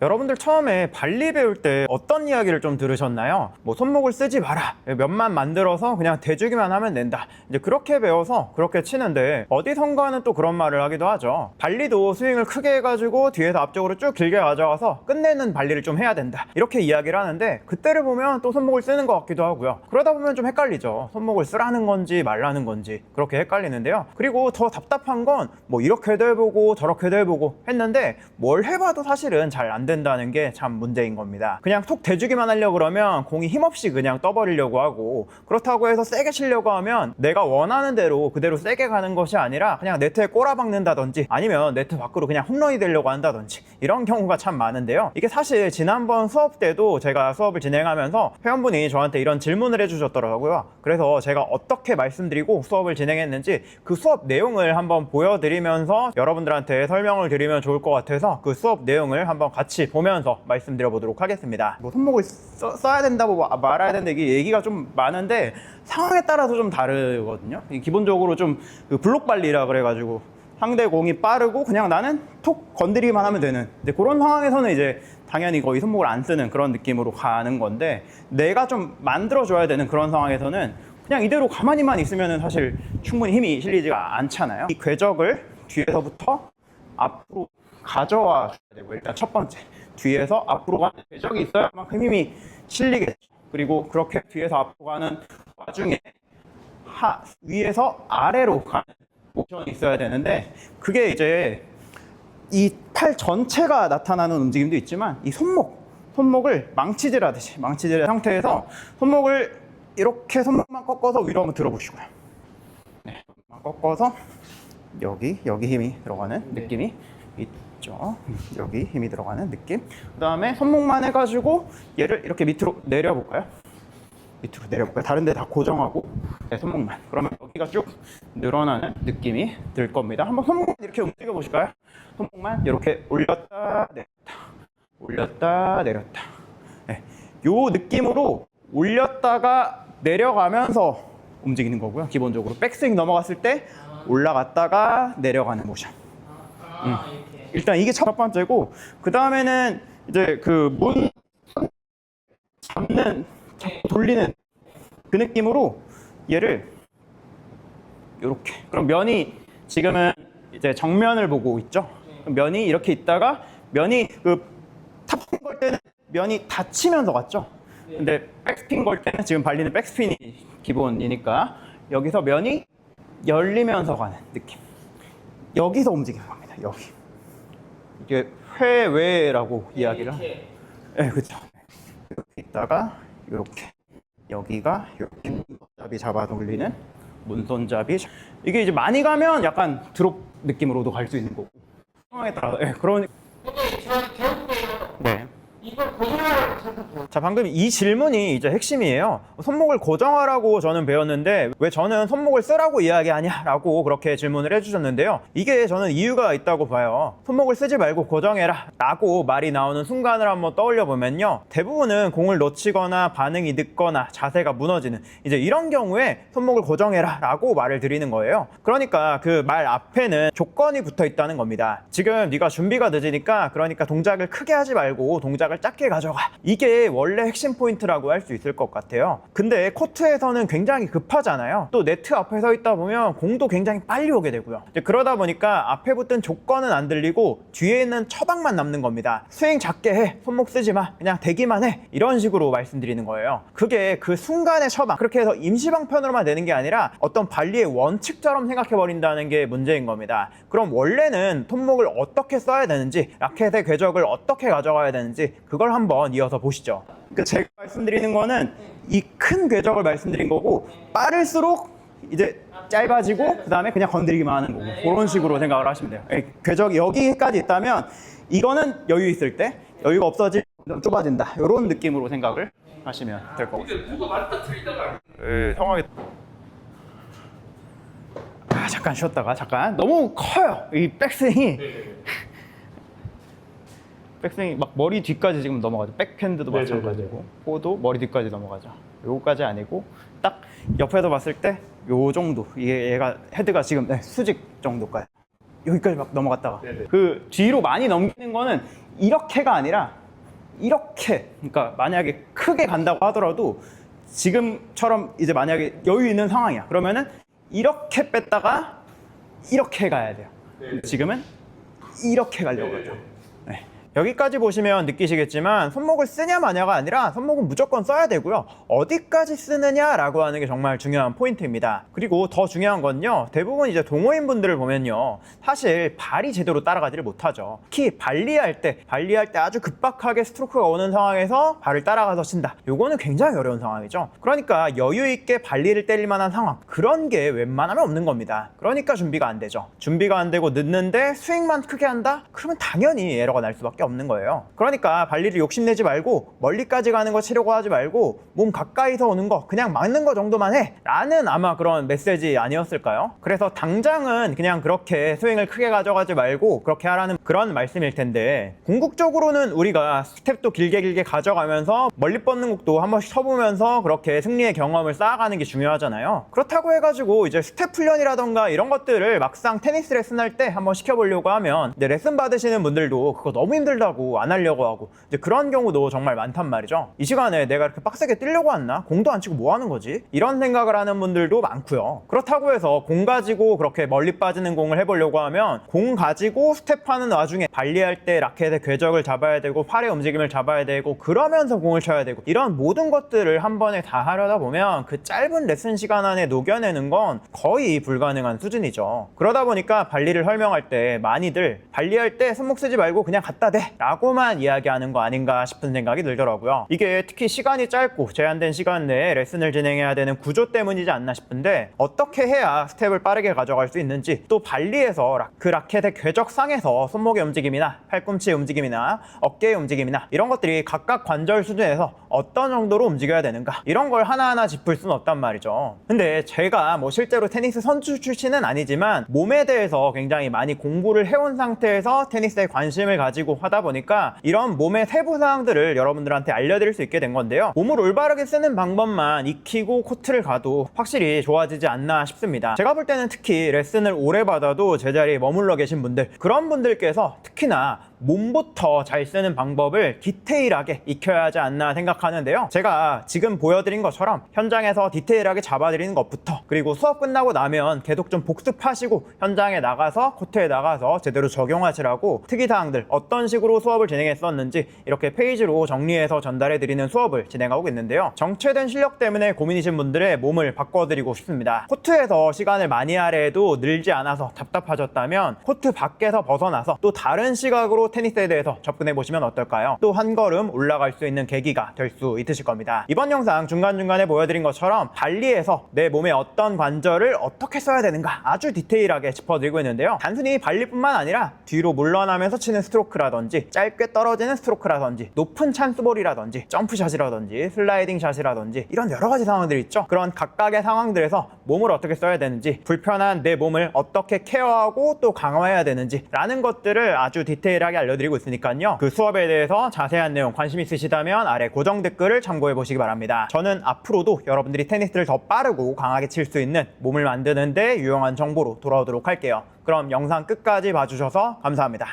여러분들 처음에 발리 배울 때 어떤 이야기를 좀 들으셨나요? 뭐 손목을 쓰지 마라, 몇만 만들어서 그냥 대주기만 하면 된다, 이제 그렇게 배워서 그렇게 치는데 어디선가는 또 그런 말을 하기도 하죠. 발리도 스윙을 크게 해가지고 뒤에서 앞쪽으로 쭉 길게 가져와서 끝내는 발리를 좀 해야 된다, 이렇게 이야기를 하는데 그때를 보면 또 손목을 쓰는 것 같기도 하고요. 그러다 보면 좀 헷갈리죠. 손목을 쓰라는 건지 말라는 건지 그렇게 헷갈리는데요. 그리고 더 답답한 건 뭐 이렇게도 해보고 저렇게도 해보고 했는데 뭘 해봐도 사실은 잘 안 된다는 게 참 문제인 겁니다. 그냥 툭 대주기만 하려고 그러면 공이 힘없이 그냥 떠버리려고 하고, 그렇다고 해서 세게 치려고 하면 내가 원하는 대로 그대로 세게 가는 것이 아니라 그냥 네트에 꼬라박는다든지 아니면 네트 밖으로 그냥 홈런이 되려고 한다든지 이런 경우가 참 많은데요. 이게 사실 지난번 수업 때도 제가 수업을 진행하면서 회원분이 저한테 이런 질문을 해주셨더라고요. 그래서 제가 어떻게 말씀드리고 수업을 진행했는지 그 수업 내용을 한번 보여드리면서 여러분들한테 설명을 드리면 좋을 것 같아서 그 수업 내용을 한번 같이 보면서 말씀드려 보도록 하겠습니다. 뭐 손목을 써야 된다고 말아야 된다, 이게 얘기가 좀 많은데 상황에 따라서 좀 다르거든요. 기본적으로 좀 그 블록 발리라 그래가지고 상대 공이 빠르고 그냥 나는 톡 건드리기만 하면 되는, 이제 그런 상황에서는 이제 당연히 거의 손목을 안 쓰는 그런 느낌으로 가는 건데, 내가 좀 만들어줘야 되는 그런 상황에서는 그냥 이대로 가만히만 있으면 사실 충분히 힘이 실리지가 않잖아요. 이 궤적을 뒤에서부터 앞으로 가져와 줘야 되고, 일단 첫 번째 뒤에서 앞으로 가는 궤적이 있어야 그만큼 힘이 실리겠죠. 그리고 그렇게 뒤에서 앞으로 가는 와중에 위에서 아래로 가는 모션이 있어야 되는데, 그게 이제 이 팔 전체가 나타나는 움직임도 있지만 이 손목을 망치질하듯이 망치질의 상태에서 손목을 이렇게 손목만 꺾어서 위로 한번 들어보시고요. 네, 꺾어서 여기 힘이 들어가는 느낌이 있죠. 여기 힘이 들어가는 느낌. 그 다음에 손목만 해가지고 얘를 이렇게 밑으로 내려볼까요? 밑으로 내려볼까요? 다른 데 다 고정하고, 네, 손목만. 그러면 여기가 쭉 늘어나는 느낌이 들 겁니다. 한번 손목만 이렇게 움직여 보실까요? 손목만 이렇게 올렸다 내렸다, 올렸다 내렸다. 네, 요 느낌으로 올렸다가 내려가면서 움직이는 거고요. 기본적으로 백스윙 넘어갔을 때 올라갔다가 내려가는 모션. 일단 이게 첫 번째고, 그 다음에는 이제 그 문 잡는, 돌리는 그 느낌으로 얘를 이렇게, 그럼 면이 지금은 이제 정면을 보고 있죠. 면이 이렇게 있다가 면이 그 탑핑 걸 때는 면이 닫히면서 갔죠. 근데 백스핀 걸 때는 지금 발리는 백스핀이 기본이니까 여기서 면이 열리면서 가는 느낌. 여기서 움직이는 겁니다. 여기. 이게 회외라고 이야기를 하는. 네, 그렇죠. 이렇게 있다가 이렇게, 여기가 이렇게 문손잡이 잡아 돌리는 문손잡이. 이게 이제 많이 가면 약간 드롭 느낌으로도 갈 수 있는 거고, 상황에 따라. 네, 그러니. 네. 자, 방금 이 질문이 이제 핵심이에요. 손목을 고정하라고 저는 배웠는데 왜 저는 손목을 쓰라고 이야기하냐라고 그렇게 질문을 해주셨는데요. 이게 저는 이유가 있다고 봐요. 손목을 쓰지 말고 고정해라 라고 말이 나오는 순간을 한번 떠올려 보면요, 대부분은 공을 놓치거나 반응이 늦거나 자세가 무너지는 이제 이런 경우에 손목을 고정해라 라고 말을 드리는 거예요. 그러니까 그 말 앞에는 조건이 붙어 있다는 겁니다. 지금 네가 준비가 늦으니까, 그러니까 동작을 크게 하지 말고 동작을 작게 가져가. 이게 원래 핵심 포인트라고 할 수 있을 것 같아요. 근데 코트에서는 굉장히 급하잖아요. 또 네트 앞에 서 있다 보면 공도 굉장히 빨리 오게 되고요. 이제 그러다 보니까 앞에 붙은 조건은 안 들리고 뒤에 있는 처방만 남는 겁니다. 스윙 작게 해, 손목 쓰지 마, 그냥 대기만 해, 이런 식으로 말씀드리는 거예요. 그게 그 순간의 처방, 그렇게 해서 임시방편으로만 되는 게 아니라 어떤 발리의 원칙처럼 생각해 버린다는 게 문제인 겁니다. 그럼 원래는 손목을 어떻게 써야 되는지, 라켓의 궤적을 어떻게 가져가야 되는지, 그걸 한번 이어서 보시죠. 그러니까 제가 말씀드리는 거는 이 큰 궤적을 말씀드린 거고, 빠를수록 이제 짧아지고 그 다음에 그냥 건드리기만 하는 거고, 그런 식으로 생각을 하시면 돼요. 궤적이 여기까지 있다면 이거는 여유 있을 때, 여유가 없어지면 좁아진다, 이런 느낌으로 생각을 하시면 될 것 같아요. 누가 말다 틀리다가 상황이. 잠깐 쉬었다가, 잠깐, 너무 커요 이 백스윙이. 백스윙이 막 머리 뒤까지 지금 넘어가죠. 백핸드도 마찬가지고, 포도 머리 뒤까지 넘어가죠. 요거까지 아니고 딱 옆에서 봤을 때 요 정도, 이게 얘가 헤드가 지금 수직 정도까지, 여기까지 막 넘어갔다가 그 뒤로 많이 넘기는 거는 이렇게가 아니라 이렇게, 그러니까 만약에 크게 간다고 하더라도 지금처럼 이제 만약에 여유 있는 상황이야. 그러면은 이렇게 뺐다가 이렇게 가야 돼요. 지금은 이렇게 가려고 하죠. 네. 여기까지 보시면 느끼시겠지만 손목을 쓰냐 마냐가 아니라 손목은 무조건 써야 되고요. 어디까지 쓰느냐라고 하는 게 정말 중요한 포인트입니다. 그리고 더 중요한 건요. 대부분 이제 동호인 분들을 보면요. 사실 발이 제대로 따라가지를 못하죠. 특히 발리할 때 아주 급박하게 스트로크가 오는 상황에서 발을 따라가서 친다. 요거는 굉장히 어려운 상황이죠. 그러니까 여유 있게 발리를 때릴 만한 상황, 그런 게 웬만하면 없는 겁니다. 그러니까 준비가 안 되죠. 준비가 안 되고 늦는데 스윙만 크게 한다? 그러면 당연히 에러가 날 수밖에 없는 거예요. 그러니까 발리를 욕심내지 말고 멀리까지 가는 거 치려고 하지 말고 몸 가까이서 오는 거 그냥 막는 거 정도만 해 라는 아마 그런 메시지 아니었을까요? 그래서 당장은 그냥 그렇게 스윙을 크게 가져가지 말고 그렇게 하라는 그런 말씀일 텐데, 궁극적으로는 우리가 스텝도 길게 가져가면서 멀리 뻗는 곡도 한 번씩 쳐보면서 그렇게 승리의 경험을 쌓아가는 게 중요하잖아요. 그렇다고 해가지고 이제 스텝 훈련이라던가 이런 것들을 막상 테니스 레슨 할 때 한번 시켜보려고 하면 이제 레슨 받으시는 분들도 그거 너무 힘들다고 안 하려고 하고 이제 그런 경우도 정말 많단 말이죠. 이 시간에 내가 이렇게 빡세게 뛰려고 왔나? 공도 안 치고 뭐 하는 거지? 이런 생각을 하는 분들도 많고요. 그렇다고 해서 공 가지고 그렇게 멀리 빠지는 공을 해보려고 하면 공 가지고 스텝하는 와중에 발리할 때 라켓의 궤적을 잡아야 되고 팔의 움직임을 잡아야 되고 그러면서 공을 쳐야 되고 이런 모든 것들을 한 번에 다 하려다 보면 그 짧은 레슨 시간 안에 녹여내는 건 거의 불가능한 수준이죠. 그러다 보니까 발리를 설명할 때 많이들 발리할 때 손목 쓰지 말고 그냥 갖다 대 라고만 이야기하는 거 아닌가 싶은 생각이 들더라고요. 이게 특히 시간이 짧고 제한된 시간 내에 레슨을 진행해야 되는 구조 때문이지 않나 싶은데, 어떻게 해야 스텝을 빠르게 가져갈 수 있는지, 또 발리에서 그 라켓의 궤적상에서 손목의 움직임이나 팔꿈치의 움직임이나 어깨의 움직임이나 이런 것들이 각각 관절 수준에서 어떤 정도로 움직여야 되는가, 이런 걸 하나하나 짚을 수는 없단 말이죠. 근데 제가 뭐 실제로 테니스 선수 출신은 아니지만 몸에 대해서 굉장히 많이 공부를 해온 상태에서 테니스에 관심을 가지고 하다 보니까 이런 몸의 세부 사항들을 여러분들한테 알려드릴 수 있게 된 건데요. 몸을 올바르게 쓰는 방법만 익히고 코트를 가도 확실히 좋아지지 않나 싶습니다. 제가 볼 때는 특히 레슨을 오래 받아도 제자리에 머물러 계신 분들, 그런 분들께서 특히나 몸부터 잘 쓰는 방법을 디테일하게 익혀야 하지 않나 생각하는데요. 제가 지금 보여드린 것처럼 현장에서 디테일하게 잡아드리는 것부터, 그리고 수업 끝나고 나면 계속 좀 복습하시고 현장에 나가서 코트에 나가서 제대로 적용하시라고 특이사항들 어떤 식으로 수업을 진행했었는지 이렇게 페이지로 정리해서 전달해드리는 수업을 진행하고 있는데요. 정체된 실력 때문에 고민이신 분들의 몸을 바꿔드리고 싶습니다. 코트에서 시간을 많이 하려 해도 늘지 않아서 답답하셨다면 코트 밖에서 벗어나서 또 다른 시각으로 테니스에 대해서 접근해 보시면 어떨까요? 또 한 걸음 올라갈 수 있는 계기가 될 수 있으실 겁니다. 이번 영상 중간중간에 보여드린 것처럼 발리에서 내 몸의 어떤 관절을 어떻게 써야 되는가 아주 디테일하게 짚어드리고 있는데요. 단순히 발리뿐만 아니라 뒤로 물러나면서 치는 스트로크라든지 짧게 떨어지는 스트로크라든지 높은 찬스볼이라든지 점프샷이라든지 슬라이딩 샷이라든지 이런 여러 가지 상황들이 있죠. 그런 각각의 상황들에서 몸을 어떻게 써야 되는지, 불편한 내 몸을 어떻게 케어하고 또 강화해야 되는지 라는 것들을 아주 디테일하게 알려드리고 있으니까요. 그 수업에 대해서 자세한 내용 관심 있으시다면 아래 고정 댓글을 참고해 보시기 바랍니다. 저는 앞으로도 여러분들이 테니스를 더 빠르고 강하게 칠 수 있는 몸을 만드는 데 유용한 정보로 돌아오도록 할게요. 그럼 영상 끝까지 봐주셔서 감사합니다.